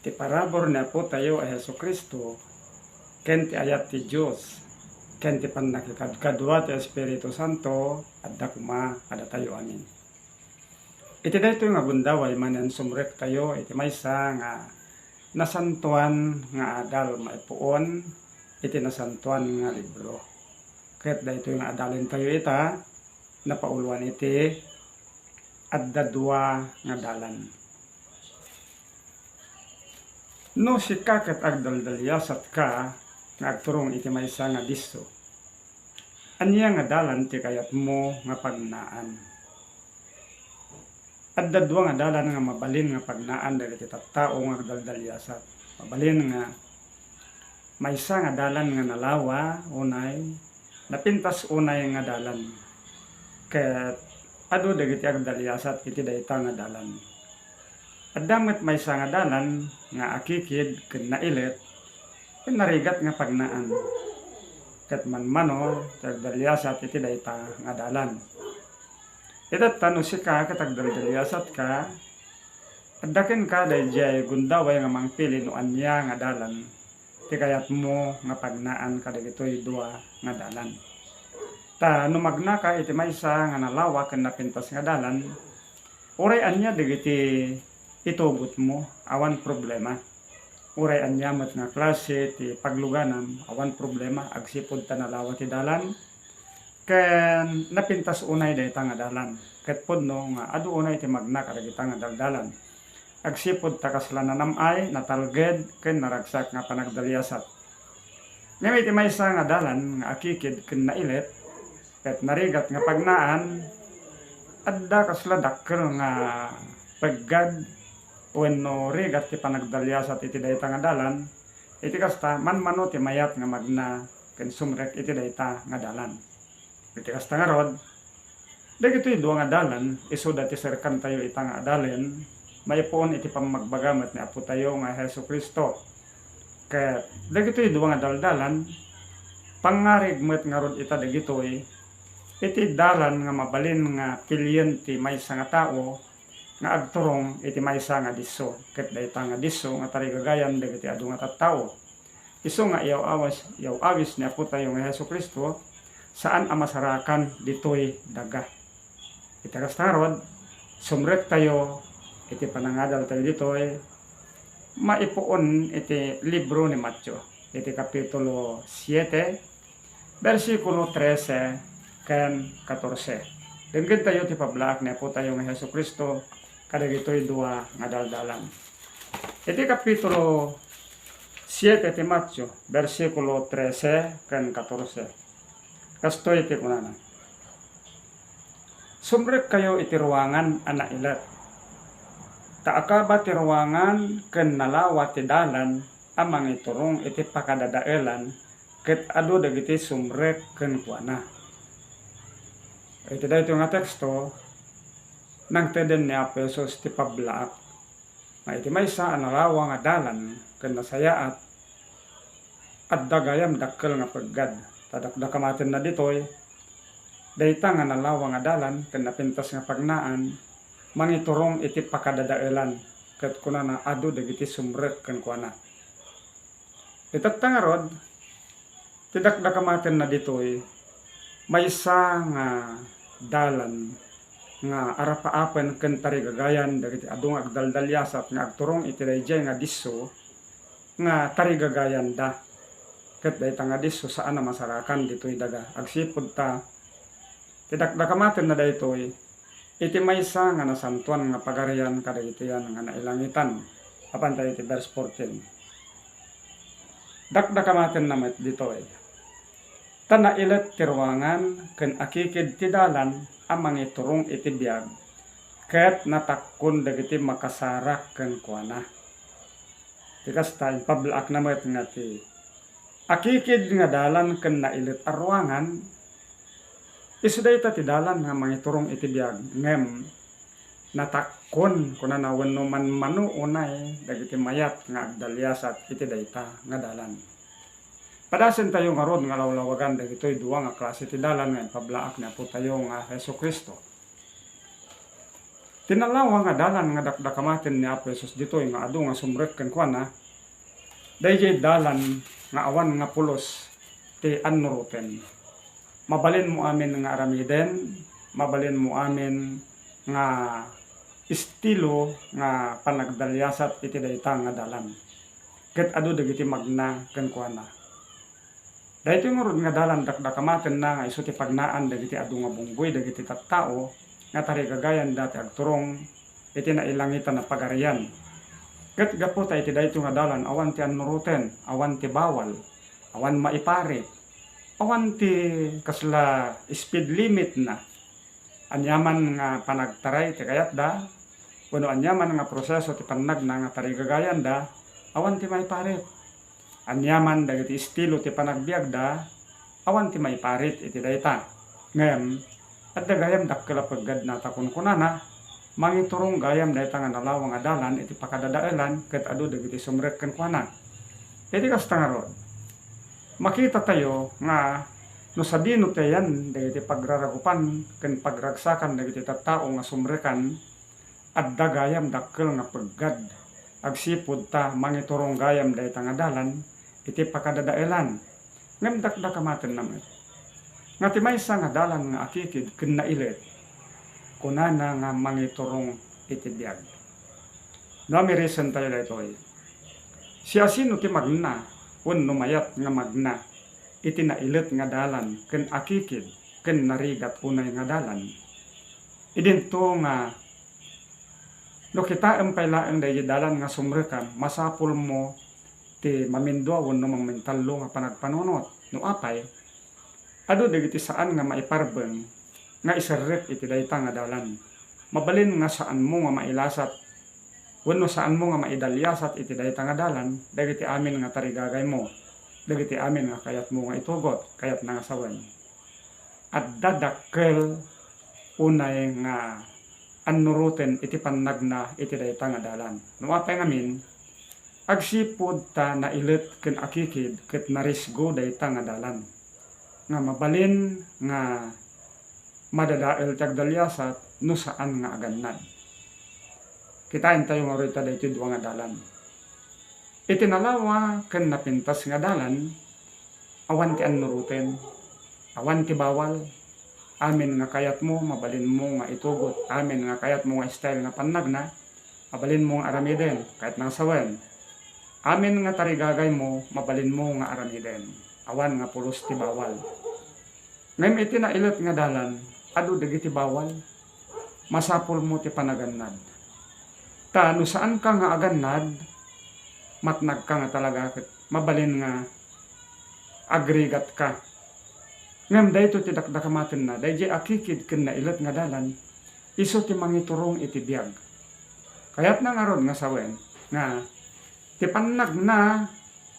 Ti parabor na po tayo ay Heso Kristo, ken ti ayat ti Diyos, ken ti pannakikadkadwa ti Espiritu Santo, at dakuma ada tayo amin. Iti daytoy nga bundaway manen sumrek tayo, iti maysa nga nasantuan nga adal maipuon, iti nasantuan nga libro. Ket daytoy nga adalin tayo ita, napauluan iti adda dua nga dalan. No si kaket agdaldalyasat ka, nga agturong iti maysa nga disso. Anya nga dalan ti kayat mo nga pagnaan. Adda dua nga dalan nga mabalin nga pagnaan dagiti tattao nga agdaldalyasat. Mabalin nga maysa nga dalan nga nalawa unay, napintas unay nga dalan. Ket adu dagiti agdalyasat iti dayta nga dalan. Addamet maysa nga dalan nga akikid ken nailet ken narigat nga pagnaan. Ket manmano tagdalyasat iti dayta nga dalan. Ita tanusi ka ket agdalyasat ka, addaken ka dayjay gundaway nga mangpili no anya nga dalan ti kayat mo nga pagnaan kadagitoy dua nga dalan. Ta no magna ka iti maysa nga nalawa ken napintas nga dalan, uray anya dagiti itugot mo, awan problema. Uray anyamat nga klase ti pagluganam, awan problema, agsipod ta nalawa ti dalan, ken napintas unay dayta nga dalan. Ket pudno nga adu unay ti magna kadagita nga daldalan. Agsipod ta kaslananam ay natalged ken naragsak nga panagdalyasat. Ngem iti maysa nga dalan nga akikid ken nailet, ket narigat nga pagnaan, adda kasla dakkel nga paggad wenno rigat ti panagdalyasat iti dayta nga dalan, iti kasta manmano ti mayat nga magna ken sumrek iti dayta nga dalan. Iti kasta nga rod, dagitoy dua nga dalan isu dati serkan tayo ita nga adalen, maipuon iti pamagbagamet ni Apo tayo nga Hesu Kristo. Ket dagitoy dua nga daldalan, pangarig met nga rod ita dagitoy iti dalan nga mabalin nga pilyen ti maysa nga tao nga agturong iti maysa nga disso. Ket dayta nga disso nga tarigagayan dagiti adu nga tattao. Isu nga yaw awis ni Apo tayo nga Hesu Kristo, saan ang masarakan ditoy daga. Iti kastarod, sumrek tayo iti panangadal tayo ditoy, maipuon iti libro ni Matthew, iti kapitulo 7, versikulo 13 ken 14. Dengged tayo ti pablaak ni Apo tayo nga Hesu Kristo, kadagitoy dua nga daldalan. Iti kapitulo 7 ti Matthew, versikulo 13 ken 14. Kastoy iti kunana. Sumrek kayo iti ruangan ana ilat. Taakaba ti ruangan ken nalawa ti dalan amang iturong iti pakadadaelan ket adu dagiti sumrek ken kuana. Iti dayto nga teksto nang teden ni Apo Jesus ti pablaak. Nga iti maysa analawa nga dalan ken nasayaat at dagayam dakkel nga paggad. Tadakdakamaten na ditoy, dayta nga nalawa nga dalan ken napintas nga pagnaan, mangiturong iti pakadadaelan ket kunana adu dagiti sumrek ken kuana. Itatta nga rod, tidakdakamaten na ditoy, maysa nga dalan nga arapaapen ken tarigagayan dagiti adu nga agdaldalyasat nga agturong iti dayjay nga disso nga tarigagayan da. Ket dayta nga disso saan na masarakan ditoy daga. Agsipod ta tidakdakamaten na daytoy iti maysa nga nasantuan nga pagarian kadagitian nga nailangitan. Apan tayo iti verse 14. Dakdakamaten na met ditoy. Tanailet ti ruangan ken akikid ti dalan amang iturong iti biag ket natakkon dagiti makasarak ken kuana. Tikasta pablaak na met nga ti akikid nga dalan ken nailet a ruangan, isu dayta ti dalan nga mangiturong iti biag ngem natakkon kunana wenno manmano unay dagiti mayat nga agdalyasat iti dayta nga dalan. Padasen tayo nga rod nga lawlawagan dagitoy duwa nga klase ti dalan nga pablaak ni Apo tayo nga Hesu Kristo. Tinalawa nga dalan nga dakdakamaten ni Apo Jesus ditoy nga adu nga sumrek ken kuana. Dayjay dalan nga awan nga pulos ti anuruten. Mabalin mo amin nga aramiden, mabalin mo amin nga estilo nga panagdalyasat iti dayta nga dalan. Ket adu dagiti magna ken kuana. Daytoy ngurud nga dalan dakdakamaten na nga isu ti pagnaan dagiti adu nga bunggoy dagiti tattao nga tarigagayan dati agturong iti nailangitan na pagarian. Ket gapu ta iti daytoy nga dalan awan ti anuruten, awan ti bawal, awan maiparit, awan ti kasla speed limit na. Anyaman nga panagtaray ti kayat da, kuno anyaman nga proseso ti panagna nga tarigagayan da, awan ti maiparit. Anyaman dagiti estilo ti panagbiag da, awan ti maiparit iti dayta. Ngem at dagayam dakkel paggad na takunkunana, mangiturong gayam dayta nga nalawang adalan iti pakadadaelan ket adu dagiti sumrek ken kuana. Iti kasta nga rod. Makita tayo nga no sabino tayan dagiti pagraragupan ken pagragsakan dagiti tattao nga sumrekan at dagayam dakkel nga paggad agsipud ta mangiturong gayam dayta nga dalan iti pakadadaelan. Ngem dakdakamaten namet. Nga ti maysa nga dalan nga akikid ken nailet kunana nga mangiturong iti biag. Nami reason tayo daytoy. Siya sino ti magna wenno mayat nga magna iti nailet nga dalan ken akikid ken narigat unay nga dalan. Idinto nga no kita empaylaeng dayjay dalan nga sumrekan masapul mo ti mamindua wenno mamentalo nga panagpanunot no apay adu dagiti saan nga maiparbeng nga iserrek iti dayta nga dalan. Mabalin nga saan mo nga mailasat wenno saan mo nga maidalyasat iti dayta nga dalan dagiti amin nga tarigagay mo. Dagiti amin nga kayat mo nga itugot, kayat nga sawen. At dadakkel unay nga anuruten iti panagna iti dayta nga dalan. No apay ngamin agsipud ta nailet ken akikid ket narisgo dayta nga dalan. Nga mabalin nga madadael tagdalyasat no saan nga agannad. Kitain tayo nga rita daytoy duwa nga dalan. Itinalawa ken napintas nga dalan awan ti anuruten, awan ti bawal, amin nga kayat mo mabalin mo nga itugot, amin nga kayat mo nga style nga panagna, mabalin mo nga aramiden kahit nang sawen. Amin nga tarigagay mo mabalin mo nga aramiden. Awan nga pulos ti bawal. Ngem iti nailet nga dalan, adu dagiti bawal, masapul mo ti panagannad. Ta no saan ka nga agannad, matnag ka nga talaga, mabalin nga agrigat ka. Ngem dayto ti dakdakamaten na, dayjay akikid ken nailet nga dalan, isu ti mangiturong iti biag. Kayat na nga ron nga sawen, nga ti panagna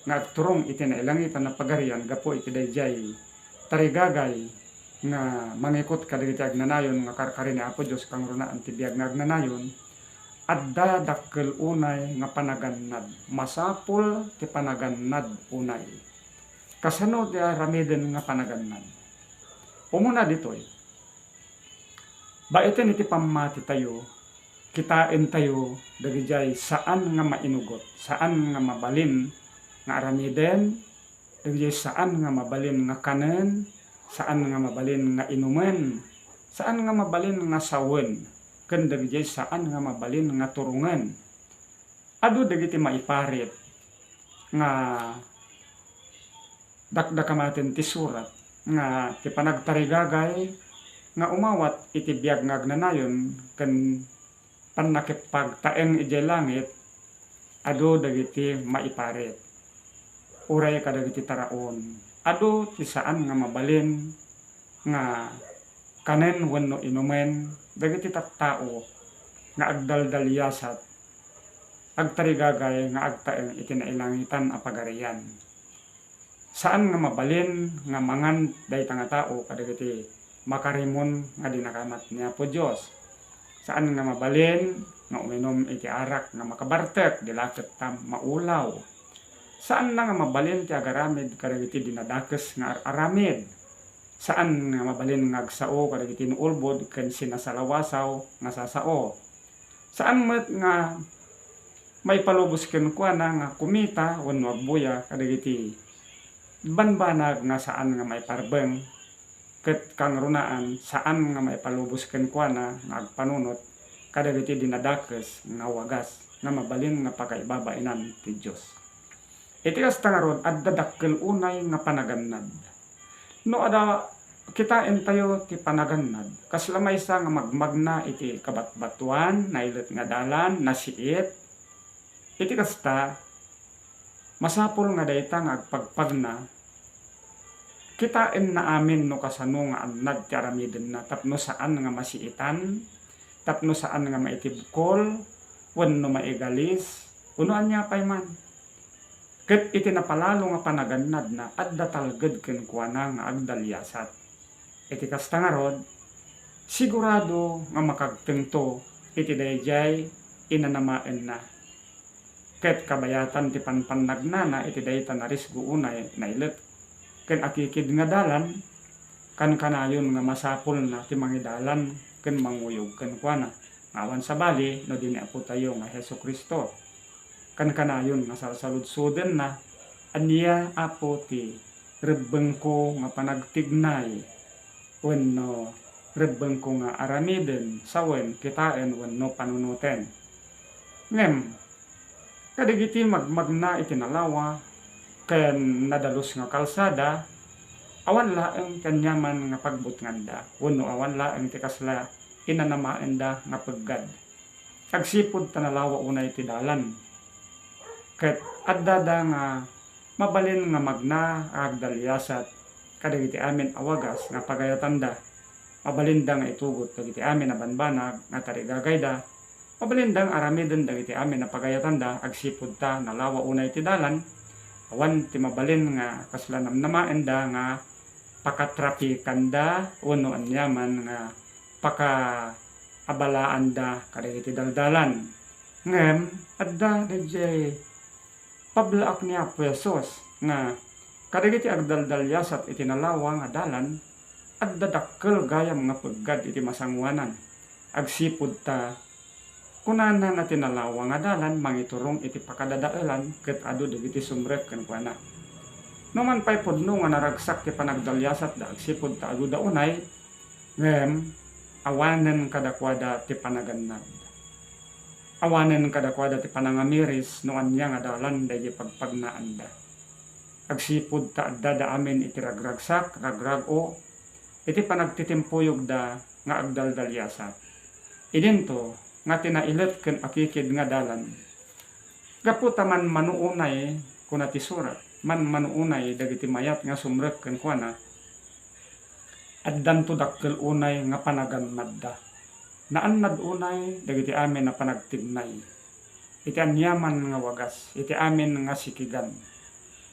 nga turong iti nailangitan na pagarian gapo iti dayjay tarigagay nga mangikot kadagiti agnanayon nga karkari ni Apo Dios kang runaan ti biag nga agnanayon adda dakkel unay nga panagannad masapul ti panagannad unay kasano ti aramiden nga panagannad. Umuna ditoy baiten iti pammati tayo kitain tayo dagijay saan nga mainugot, saan nga mabalin nga aramiden, dagijay saan nga mabalin nga kanen, saan nga mabalin nga inumen, saan nga mabalin nga sawen, ken dagijay saan nga mabalin nga turungan. Adu dagiti maiparit nga dakdakamaten ti surat nga ti panagtarigagay nga umawat iti biag nga agnanayon ken panakipagtaeng ijay langit adu dagiti maiparit. Uray kadagiti taraon. Adu ti saan nga mabalin nga kanen wenno inumen dagiti tattao nga agdaldalyasat agtarigagay nga agtaeng iti nailangitan a pagarian. Saan nga mabalin nga mangan dayta nga tao kadagiti makarimon nga dinakamat ni Apo Dios. Saan nga mabalin nga uminom iti arak nga makabartek dilaket ta maulaw. Saan na nga mabalin ti agaramid kadagiti dinadakes nga aramid. Saan nga mabalin nga agsao kadagiti nuulbod ken sinasalawasaw nga sasao. Saan met nga may palubos ken kuana nga kumita wenno agbuya kadagiti banbanag nga saan nga may parbeng ket kang runaan saan nga may palubos ken kuana nga agpanunot kadagiti dinadakes nga wagas nga mabalin nga pakaibabainan ti Dios. Iti kasta nga ron adda dakkel unay nga panagannad. No ada kitain tayo ti panagannad kasla maysa nga magmagna iti kabatbatuan nailet nga dalan nasiit. Iti kasta masapol nga dayta nga agpagpagna kitain na amin no kasano nga annad ti aramiden na tapno saan nga masiitan, tapno saan nga maitibkol, wenno maigalis, uno anya pay man. Ket iti napalalo nga panagannad na adda talged ken kuana nga agdalyasat. Iti kasta nga rod sigurado nga makagtengto iti dayjay inanamaen na. Ket kabayatan ti panpannagnana iti dayta narisgo unay nailet ken akikid nga dalan kan kanayon nga masapol na ti mangidalan ken manguyog ken kuana awan sa bali no dinhi apo tayo nga Hesukristo kan kanayon nga salsaludsuden na aniya apo ti rebbeng ko nga panagtignay wenno rebbeng ko nga aramiden sawen kitaen wenno panunuten ngem kadagiti magmagna iti nalawa ken nadalos nga kalsada awan laeng kanyaman nga pagbutnganda wenno awan laeng ti kasla inanamaenda nga peggad agsipud tanalawa unay ti dalan ket addada nga mabalin nga magna agdalyasat kadagiti amin awagas nga pagayatanda mabalinda nga itugot dagiti amin a banbanag nga tarigagayda mabalindang aramiden dagiti amin na pagayatanda agsipud ta nalawa unay ti dalan awan ti mabalin nga kasla namnamaenda nga pakatrapikanda uno anyaman nga pakaabalaanda kadagiti daldalan ngem adda dayjay pablaak niya pesos nga kadagiti agdaldalyasat iti nalawa nga dalan adda dakkel gayam nga peggad iti masangwanan agsipud ta kunana nga tinalawa nga dalan mangiturong iti pakadadaelan ket adu dagiti sumrek ken kuana. No man pay pudno nga naragsak ti panagdalyasat da agsipud ta adu daunay ngem awanen kadakwada ti panagannad. Awanen kadakwada ti panangamiris no anya nga dalan dayjay pagpagnaanda. Agsipud ta adda da amin iti ragragsak ragrago iti panagtitimpuyog da nga agdaldalyasat. Idinto nga tinailet ken akikid nga dalan. Gapu taman manuunay kuna ti surat, man manuunay dagiti mayat nga sumrek ken kuana. Addan to dakkel unay nga panagannad da. Naannad unay dagiti amin na panagtignay. Iti anyaman nga wagas, iti amin nga sikigan.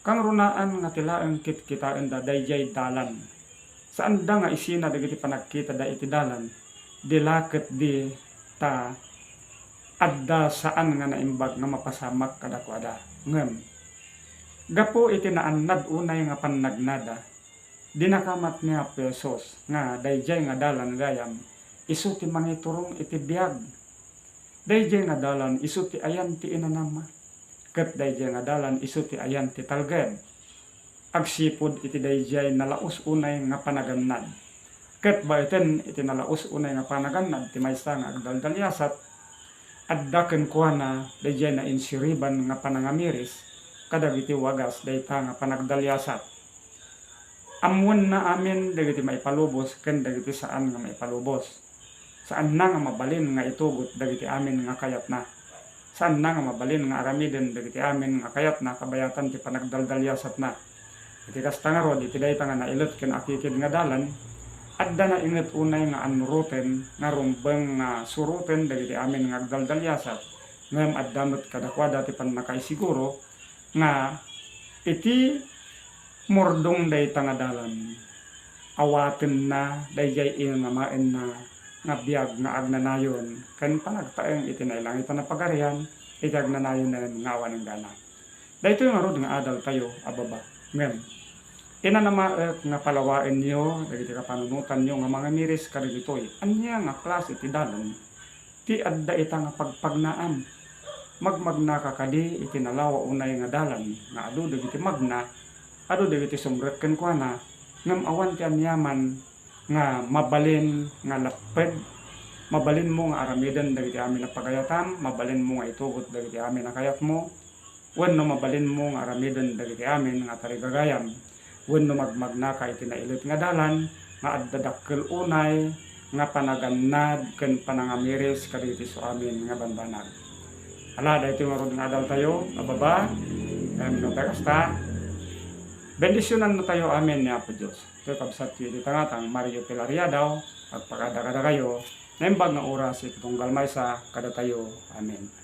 Kang runaan nga tilaeng kitkitaan da dayjay dalan. Saan da nga isina dagiti panagkita da iti dalan, dilaket di ta adda saan nga naimbag nga mapasamak kadakwada ngem gapo iti naannad unay nga pannagnada dinakamat niya pesos nga dayjay nga dalan gayam isu ti mangiturong iti biag dayjay nga dalan isu ti ayan ti inanama ket dayjay nga dalan isu ti ayan ti talged agsipud iti dayjay nalaos unay nga panagannad ket baiten iti nalaos unay nga panagannad ti maysa nga agdaldalyasat adda ken kuana dayjay na insiriban nga panangamiris kadagiti wagas dayta nga panagdalyasat. Amwen na amin dagiti maipalubos ken dagiti saan nga maipalubos. Saan na nga mabalin nga itugot dagiti amin nga kayat na. Saan na nga mabalin nga aramiden dagiti amin nga kayat na kabayatan ti panagdaldalyasat na. Iti kasta nga rod iti dayta nga nailet ken akikid nga dalan adda na inget unay nga anruten nga rumbeng nga suruten dagiti amin nga agdaldalyasat ngem adda met kadakwada ti pannakaisiguro nga iti mordong dayta nga dalan awaten na dayjay inangamaen na nga biag nga agnanayon ken panagtaeng iti nailangitan na pagarian iti agnanayon na nga awan ng gana. Daytoy nga rod nga adal tayo ababa ngem inanamaek nga palawaen niyo dagiti kapanunutan niyo nga mga miris kadagitoy anya nga klase ti dalan ti adda ita nga pagpagnaam. Magmagna ka kadi iti nalawa unay nga dalan nga adu dagiti magna, adu dagiti sumrek ken kuana ngem awan ti anyaman nga mabalin nga laped, mabalin mo nga aramiden dagiti amin na pagayatan, mabalin mo nga itugot dagiti amin na kayat mo, wenno mabalin mo nga aramiden dagiti amin nga tarigagayam, wenno magmagna ka iti nailit nga dalan nga adda dakkel unay nga panagannad ken panangamiris kaditi so amin nga banbanag. Ala dahito nga rod nga adal tayo, ababa, no kasta, bendisyonan na tayo amin ni Apo Diyos. Ito kabsat yu di tangatang Mario Pilaria daw, agpakada-kada kayo, naimbag nga oras itong galmay sa kada tayo, amin.